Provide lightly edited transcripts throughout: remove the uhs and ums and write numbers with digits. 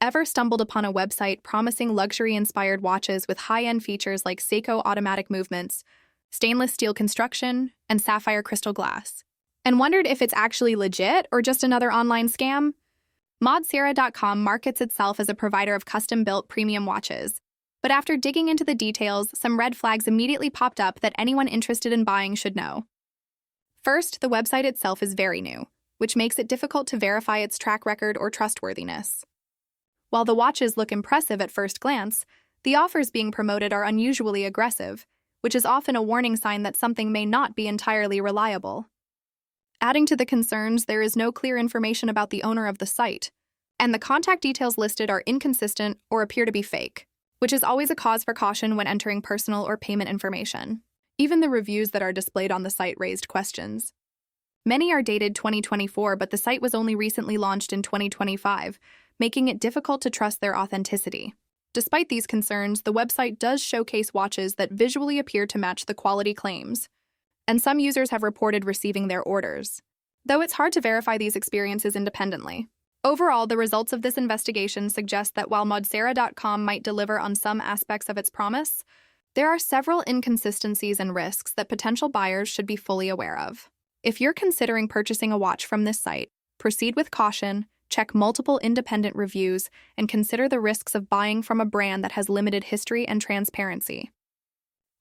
Ever stumbled upon a website promising luxury-inspired watches with high-end features like Seiko automatic movements, stainless steel construction, and sapphire crystal glass, and wondered if it's actually legit or just another online scam? Modsera.com markets itself as a provider of custom-built premium watches, but after digging into the details, some red flags immediately popped up that anyone interested in buying should know. First, the website itself is very new, which makes it difficult to verify its track record or trustworthiness. While the watches look impressive at first glance, the offers being promoted are unusually aggressive, which is often a warning sign that something may not be entirely reliable. Adding to the concerns, there is no clear information about the owner of the site, and the contact details listed are inconsistent or appear to be fake, which is always a cause for caution when entering personal or payment information. Even the reviews that are displayed on the site raised questions. Many are dated 2024, but the site was only recently launched in 2025, making it difficult to trust their authenticity. Despite these concerns, the website does showcase watches that visually appear to match the quality claims, and some users have reported receiving their orders, though it's hard to verify these experiences independently. Overall, the results of this investigation suggest that while Modsera.com might deliver on some aspects of its promise, there are several inconsistencies and risks that potential buyers should be fully aware of. If you're considering purchasing a watch from this site, proceed with caution, check multiple independent reviews, and consider the risks of buying from a brand that has limited history and transparency.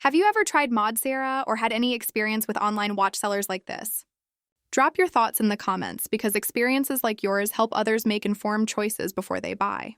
Have you ever tried Modsera or had any experience with online watch sellers like this? Drop your thoughts in the comments because experiences like yours help others make informed choices before they buy.